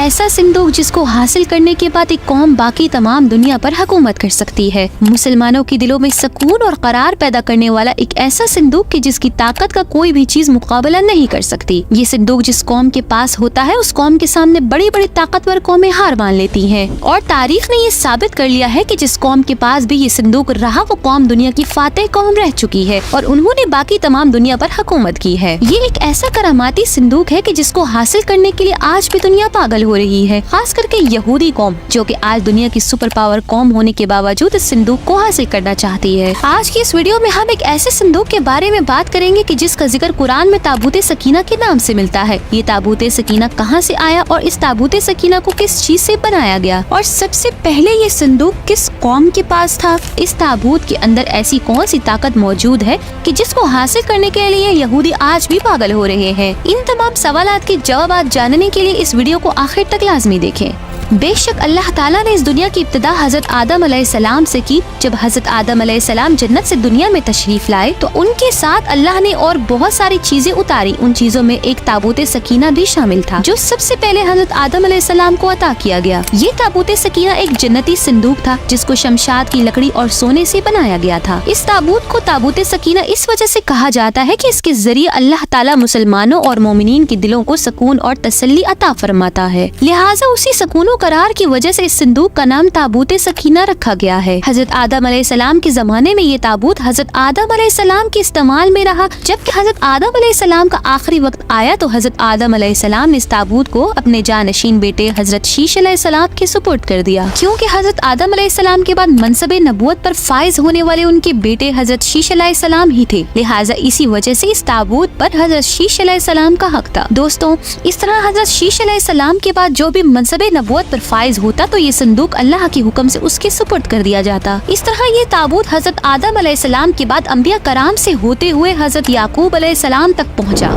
ایسا صندوق جس کو حاصل کرنے کے بعد ایک قوم باقی تمام دنیا پر حکومت کر سکتی ہے، مسلمانوں کے دلوں میں سکون اور قرار پیدا کرنے والا ایک ایسا صندوق کہ جس کی طاقت کا کوئی بھی چیز مقابلہ نہیں کر سکتی۔ یہ صندوق جس قوم کے پاس ہوتا ہے اس قوم کے سامنے بڑی بڑی طاقتور قومیں ہار مان لیتی ہیں، اور تاریخ نے یہ ثابت کر لیا ہے کہ جس قوم کے پاس بھی یہ صندوق رہا وہ قوم دنیا کی فاتح قوم رہ چکی ہے اور انہوں نے باقی تمام دنیا پر حکومت کی ہے۔ یہ ایک ایسا کراماتی صندوق ہے کہ جس کو حاصل کرنے کے لیے آج بھی دنیا پاگل ہو رہی ہے، خاص کر کے یہودی قوم جو کہ آج دنیا کی سپر پاور قوم ہونے کے باوجود اس صندوق کو حاصل کرنا چاہتی ہے۔ آج کی اس ویڈیو میں ہم ایک ایسے صندوق کے بارے میں بات کریں گے کہ جس کا ذکر قرآن میں تابوت سکینہ کے نام سے ملتا ہے۔ یہ تابوت سکینہ کہاں سے آیا اور اس تابوت سکینہ کو کس چیز سے بنایا گیا، اور سب سے پہلے یہ صندوق کس قوم کے پاس تھا؟ اس تابوت کے اندر ایسی کون سی طاقت موجود ہے کہ جس کو حاصل کرنے کے لیے یہودی آج بھی پاگل ہو رہے ہیں؟ ان تمام سوالات کے جوابات جاننے کے لیے اس ویڈیو کو آخر تک لازمی دیکھیں۔ بے شک اللہ تعالیٰ نے اس دنیا کی ابتدا حضرت آدم علیہ السلام سے کی۔ جب حضرت آدم علیہ السلام جنت سے دنیا میں تشریف لائے تو ان کے ساتھ اللہ نے اور بہت ساری چیزیں اتاری۔ ان چیزوں میں ایک تابوت سکینہ بھی شامل تھا جو سب سے پہلے حضرت آدم علیہ السلام کو عطا کیا گیا۔ یہ تابوت سکینہ ایک جنتی صندوق تھا جس کو شمشاد کی لکڑی اور سونے سے بنایا گیا تھا۔ اس تابوت کو تابوت سکینہ اس وجہ سے کہا جاتا ہے کہ اس کے ذریعے اللہ تعالیٰ مسلمانوں اور مومنین کے دلوں کو سکون اور تسلی عطا فرماتا ہے، لہٰذا اسی سکون و قرار کی وجہ سے اس صندوق کا نام تابوت سکینہ رکھا گیا ہے۔ حضرت آدم علیہ السلام کے زمانے میں یہ تابوت حضرت آدم علیہ السلام کے استعمال میں رہا۔ جبکہ حضرت آدم علیہ السلام کا آخری وقت آیا تو حضرت آدم علیہ السلام نے اس تابوت کو اپنے جانشین بیٹے حضرت شیش علیہ السلام کے سپرد کر دیا، کیونکہ حضرت آدم علیہ السلام کے بعد منصب نبوت پر فائز ہونے والے ان کے بیٹے حضرت شیش علیہ السلام ہی تھے، لہٰذا اسی وجہ سے اس تابوت پر حضرت شیش علیہ السلام کا حق تھا۔ دوستوں، اس طرح حضرت شیش علیہ السلام کے بعد جو بھی منصب نبوت پر فائز ہوتا تو یہ صندوق اللہ کے حکم سے اس کے سپرد کر دیا جاتا۔ اس طرح یہ تابوت حضرت آدم علیہ السلام کے بعد انبیاء کرام سے ہوتے ہوئے حضرت یعقوب علیہ السلام تک پہنچا،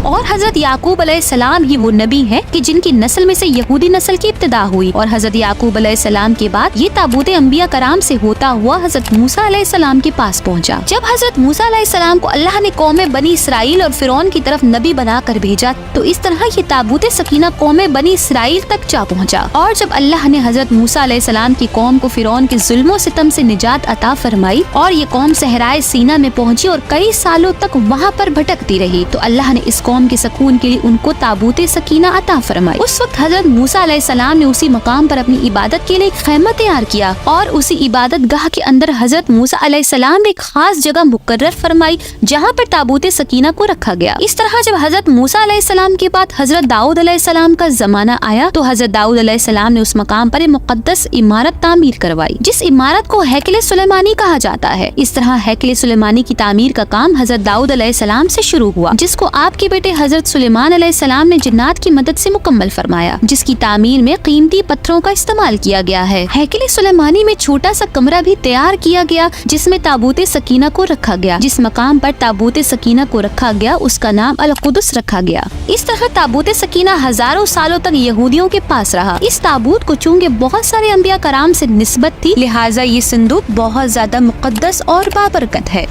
اور حضرت یعقوب علیہ السلام ہی وہ نبی ہیں کہ جن کی نسل میں سے یہودی نسل کی ابتدا ہوئی، اور حضرت یعقوب علیہ السلام کے بعد یہ تابوت انبیاء کرام سے ہوتا ہوا حضرت موسیٰ علیہ السلام کے پاس پہنچا۔ جب حضرت موسیٰ علیہ السلام کو اللہ نے قوم بنی اسرائیل اور فرعون کی طرف نبی بنا کر بھیجا تو اس طرح یہ تابوت سکینہ قوم بنی اسرائیل تک جا پہنچا، اور جب اللہ نے حضرت موسیٰ علیہ السلام کی قوم کو فرعون کے ظلم و ستم سے نجات عطا فرمائی اور یہ قوم صحرائے سینا میں پہنچی اور کئی سالوں تک وہاں پر بھٹکتی رہی، تو اللہ نے اس قوم کے سکون کے لیے ان کو تابوت سکینہ عطا فرمائی۔ اس وقت حضرت موسیٰ علیہ السلام نے اسی مقام پر اپنی عبادت کے لیے ایک خیمہ تیار کیا، اور اسی عبادت گاہ کے اندر حضرت موسیٰ علیہ السلام نے ایک خاص جگہ مقرر فرمائی جہاں پر تابوت سکینہ کو رکھا گیا۔ اس طرح جب حضرت موسیٰ علیہ السلام کے بعد حضرت داؤد علیہ السلام کا زمانہ آیا تو حضرت داؤد علیہ السلام نے اس مقام پر ایک مقدس عمارت تعمیر کروائی جس عمارت کو ہیکل سلیمانی کہا جاتا ہے۔ اس طرح ہیکل سلیمانی کی تعمیر کا کام حضرت داؤد علیہ السلام سے شروع ہوا، جس کو آپ کے بیٹے حضرت سلیمان علیہ السلام نے جنات کی مدد سے مکمل فرمایا، جس کی تعمیر میں قیمتی پتھروں کا استعمال کیا گیا ہے۔ ہیکل سلیمانی میں چھوٹا سا کمرہ بھی تیار کیا گیا جس میں تابوت سکینہ کو رکھا گیا۔ جس مقام پر تابوت سکینہ کو رکھا گیا اس کا نام القدس رکھا گیا۔ اس طرح تابوت سکینہ ہزاروں سالوں تک یہودیوں کے پاس رہا۔ اس تابوت کو چونکہ بہت سارے انبیاء کرام سے نسبت تھی، لہٰذا یہ صندوق بہت زیادہ مقدس اور بابرکت ہے۔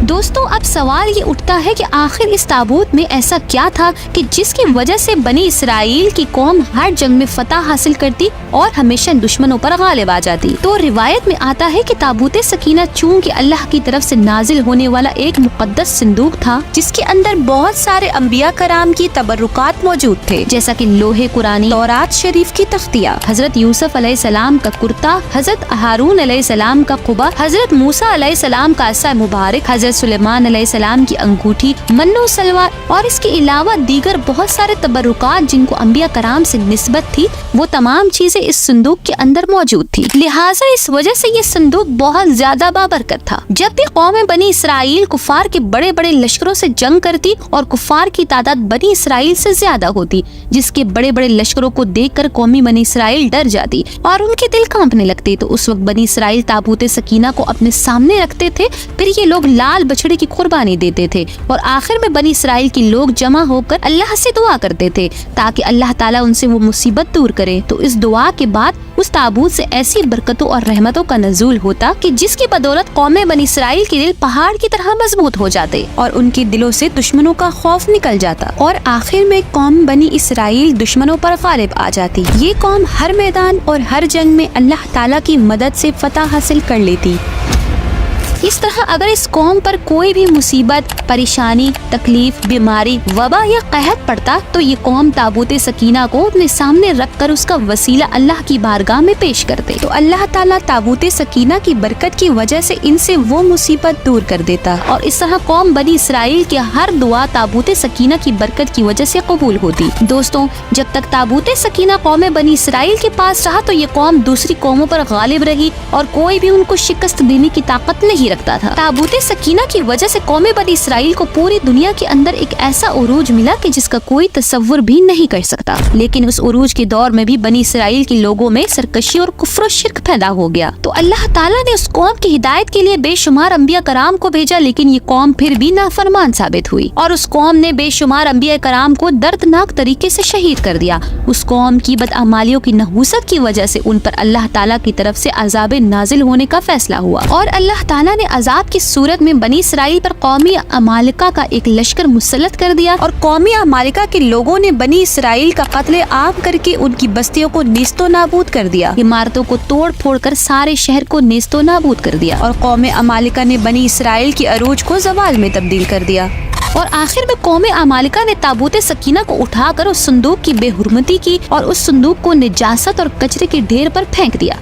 دوستوں، اب سوال یہ اٹھتا ہے کہ آخر اس تابوت میں ایسا کیا تھا کہ جس کی وجہ سے بنی اسرائیل کی قوم ہر جنگ میں فتح حاصل کرتی اور ہمیشہ دشمنوں پر غالب آ جاتی؟ تو روایت میں آتا ہے کہ تابوت سکینہ چونکہ اللہ کی طرف سے نازل ہونے والا ایک مقدس صندوق تھا جس کے اندر بہت سارے انبیاء کرام کی تبرکات موجود تھے، جیسا کہ لوح قرآنی، تورات شریف کی تختیہ، حضرت یوسف علیہ السلام کا کرتا، حضرت ہارون علیہ السلام کا قبا، حضرت موسیٰ علیہ السلام کا عصا مبارک، حضرت سلیمان علیہ السلام کی انگوٹھی، من و سلوى، اور اس کے علاوہ دیگر بہت سارے تبرکات جن کو انبیاء کرام سے نسبت تھی، وہ تمام چیزیں اس صندوق کے اندر موجود تھی، لہٰذا اس وجہ سے یہ صندوق بہت زیادہ بابرکت تھا۔ جب بھی قوم بنی اسرائیل کفار کے بڑے بڑے لشکروں سے جنگ کرتی اور کفار کی تعداد بنی اسرائیل سے زیادہ ہوتی، جس کے بڑے بڑے لشکروں کو دیکھ کر قومی بنی اسرائیل ڈر جاتی اور ان کے دل کانپنے لگتے. تو اس وقت بنی اسرائیل تابوت سکینہ کو اپنے سامنے رکھتے تھے. پھر یہ لوگ لال بچڑے کی قربانی دیتے تھے اور آخر میں بنی اسرائیل کے لوگ جمع ہو کر اللہ سے دعا کرتے تھے تاکہ اللہ تعالیٰ ان سے وہ مصیبت دور کرے. تو اس دعا کے بعد اس تابوت سے ایسی برکتوں اور رحمتوں کا نزول ہوتا کہ جس کی بدولت قوم بنی اسرائیل کے دل پہاڑ کی طرح مضبوط ہو جاتے اور ان کے دلوں سے دشمنوں کا خوف نکل جاتا اور آخر میں قوم بنی اسرائیل دشمنوں پر غالب آ جاتی. یہ قوم ہر میدان اور ہر جنگ میں اللہ تعالیٰ کی مدد سے فتح حاصل کر لیتی. اس طرح اگر اس قوم پر کوئی بھی مصیبت، پریشانی، تکلیف، بیماری، وبا یا قحط پڑتا تو یہ قوم تابوت سکینہ کو اپنے سامنے رکھ کر اس کا وسیلہ اللہ کی بارگاہ میں پیش کرتے تو اللہ تعالیٰ تابوت سکینہ کی برکت کی وجہ سے ان سے وہ مصیبت دور کر دیتا اور اس طرح قوم بنی اسرائیل کی ہر دعا تابوت سکینہ کی برکت کی وجہ سے قبول ہوتی. دوستوں، جب تک تابوت سکینہ قوم بنی اسرائیل کے پاس رہا تو یہ قوم دوسری قوموں پر غالب رہی اور کوئی بھی ان کو شکست دینے کی طاقت نہیں رکھتا تھا. تابوت سکینہ کی وجہ سے قوم بنی اسرائیل کو پوری دنیا کے اندر ایک ایسا عروج ملا کہ جس کا کوئی تصور بھی نہیں کر سکتا. لیکن اس عروج کے دور میں بھی بنی اسرائیل کے لوگوں میں سرکشی اور کفر و شرک پیدا ہو گیا. تو اللہ تعالیٰ نے اس قوم کی ہدایت کے لیے بے شمار انبیاء کرام کو بھیجا لیکن یہ قوم پھر بھی نافرمان ثابت ہوئی اور اس قوم نے بے شمار انبیاء کرام کو دردناک طریقے سے شہید کر دیا. اس قوم کی بدعمالیوں کی نحوست کی وجہ سے ان پر اللہ تعالیٰ کی طرف سے عذاب نازل ہونے کا فیصلہ ہوا اور اللہ تعالیٰ نے عذاب کی صورت میں بنی اسرائیل پر قومی عمالقہ کا ایک لشکر مسلط کر دیا اور قومی عمالقہ کے لوگوں نے بنی اسرائیل کا قتل عام کر کے ان کی بستیوں کو نیست و نابود کر دیا. عمارتوں کو توڑ پھوڑ کر سارے شہر کو نیست و نابود کر دیا اور قوم عمالقہ نے بنی اسرائیل کے عروج کو زوال میں تبدیل کر دیا. اور آخر میں قوم عمالقہ نے تابوت سکینہ کو اٹھا کر اس صندوق کی بے حرمتی کی اور اس صندوق کو نجاست اور کچرے کے ڈھیر پر پھینک دیا.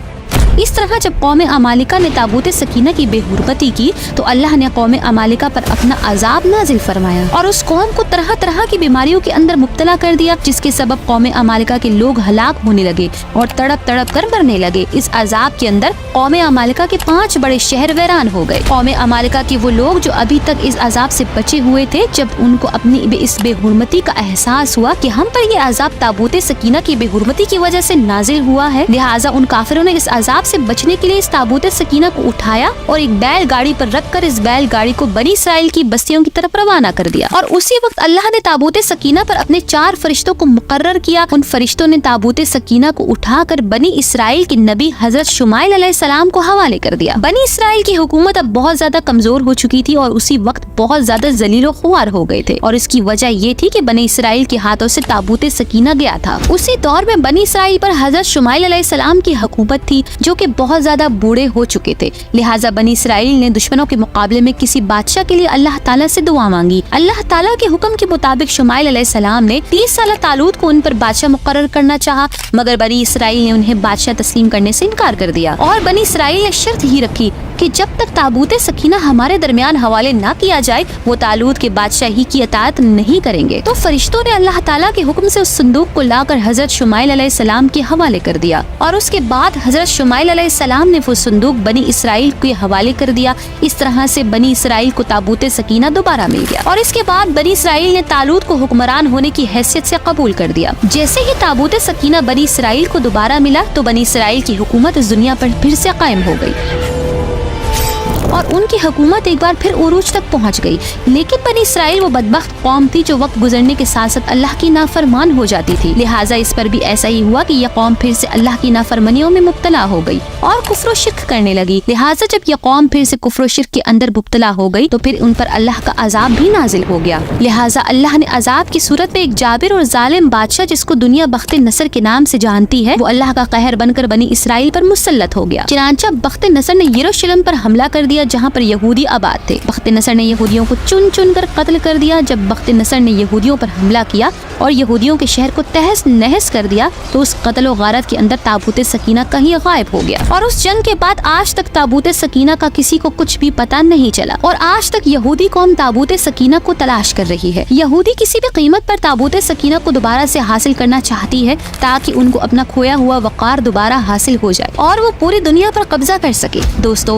اس طرح جب قوم عمالقہ نے تابوت سکینہ کی بے حرمتی کی تو اللہ نے قوم عمالقہ پر اپنا عذاب نازل فرمایا اور اس قوم کو طرح طرح کی بیماریوں کے اندر مبتلا کر دیا جس کے سبب قوم عمالقہ کے لوگ ہلاک ہونے لگے اور تڑپ تڑپ کر مرنے لگے. اس عذاب کے اندر قوم عمالقہ کے 5 بڑے شہر ویران ہو گئے. قوم عمالقہ کے وہ لوگ جو ابھی تک اس عذاب سے بچے ہوئے تھے جب ان کو اپنی اس بے حرمتی کا احساس ہوا کہ ہم پر یہ عذاب تابوت سکینہ کی بے حرمتی کی وجہ سے نازل ہوا ہے، لہٰذا ان کافروں نے اس عذاب سے بچنے کے لیے اس تابوت سکینہ کو اٹھایا اور ایک بیل گاڑی پر رکھ کر اس بیل گاڑی کو بنی اسرائیل کی بستیوں کی طرف روانہ کر دیا. اور اسی وقت اللہ نے تابوت سکینہ پر اپنے 4 فرشتوں کو مقرر کیا. ان فرشتوں نے تابوت سکینہ کو اٹھا کر بنی اسرائیل کے نبی حضرت شمائیل علیہ السلام کو حوالے کر دیا. بنی اسرائیل کی حکومت اب بہت زیادہ کمزور ہو چکی تھی اور اسی وقت بہت زیادہ ذلیل و خوار ہو گئے تھے اور اس کی وجہ یہ تھی کہ بنی اسرائیل کے ہاتھوں سے تابوت سکینہ گیا تھا. اسی دور میں بنی اسرائیل پر حضرت شمائیل علیہ السلام کی حکومت تھی جو کہ بہت زیادہ بوڑھے ہو چکے تھے، لہٰذا بنی اسرائیل نے دشمنوں کے مقابلے میں کسی بادشاہ کے لیے اللہ تعالیٰ سے دعا مانگی. اللہ تعالیٰ کے حکم کے مطابق شمائیل علیہ السلام نے 30 سالہ طالوت کو ان پر بادشاہ مقرر کرنا چاہا مگر بنی اسرائیل نے انہیں بادشاہ تسلیم کرنے سے انکار کر دیا اور بنی اسرائیل نے شرط ہی رکھی کہ جب تک تابوت سکینہ ہمارے درمیان حوالے نہ کیا جائے وہ طالوت کے بادشاہی کی اطاعت نہیں کریں گے. تو فرشتوں نے اللہ تعالیٰ کے حکم سے اس صندوق کو لا کر حضرت شمائیل علیہ السلام کے حوالے کر دیا اور اس کے بعد حضرت شمائیل علیہ السلام نے وہ صندوق بنی اسرائیل کے حوالے کر دیا. اس طرح سے بنی اسرائیل کو تابوت سکینہ دوبارہ مل گیا اور اس کے بعد بنی اسرائیل نے طالوت کو حکمران ہونے کی حیثیت سے قبول کر دیا. جیسے ہی تابوت سکینہ بنی اسرائیل کو دوبارہ ملا تو بنی اسرائیل کی حکومت اس دنیا پر پھر سے قائم ہو گئی اور ان کی حکومت ایک بار پھر عروج تک پہنچ گئی. لیکن بنی اسرائیل وہ بدبخت قوم تھی جو وقت گزرنے کے ساتھ ساتھ اللہ کی نافرمان ہو جاتی تھی، لہٰذا اس پر بھی ایسا ہی ہوا کہ یہ قوم پھر سے اللہ کی نافرمانیوں میں مبتلا ہو گئی اور کفر و شرک کرنے لگی. لہٰذا جب یہ قوم پھر سے کفر و شرک کے اندر مبتلا ہو گئی تو پھر ان پر اللہ کا عذاب بھی نازل ہو گیا. لہٰذا اللہ نے عذاب کی صورت میں ایک جابر اور ظالم بادشاہ جس کو دنیا بخت نصر کے نام سے جانتی ہے وہ اللہ کا قہر بن کر بنی اسرائیل پر مسلط ہو گیا. چنانچہ بخت نصر نے یروشلم پر حملہ کر دیا جہاں پر یہودی آباد تھے. بخت نصر نے یہودیوں کو چن چن کر قتل کر دیا. جب بخت نصر نے یہودیوں پر حملہ کیا اور یہودیوں کے شہر کو تہس نہس کر دیا تو اس قتل و غارت کے اندر تابوت سکینہ کہیں غائب ہو گیا اور اس جنگ کے بعد آج تک تابوت سکینہ کا کسی کو کچھ بھی پتہ نہیں چلا اور آج تک یہودی قوم تابوت سکینہ کو تلاش کر رہی ہے. یہودی کسی بھی قیمت پر تابوت سکینہ کو دوبارہ سے حاصل کرنا چاہتی ہے تاکہ ان کو اپنا کھویا ہوا وقار دوبارہ حاصل ہو جائے اور وہ پوری دنیا پر قبضہ کر سکے. دوستو،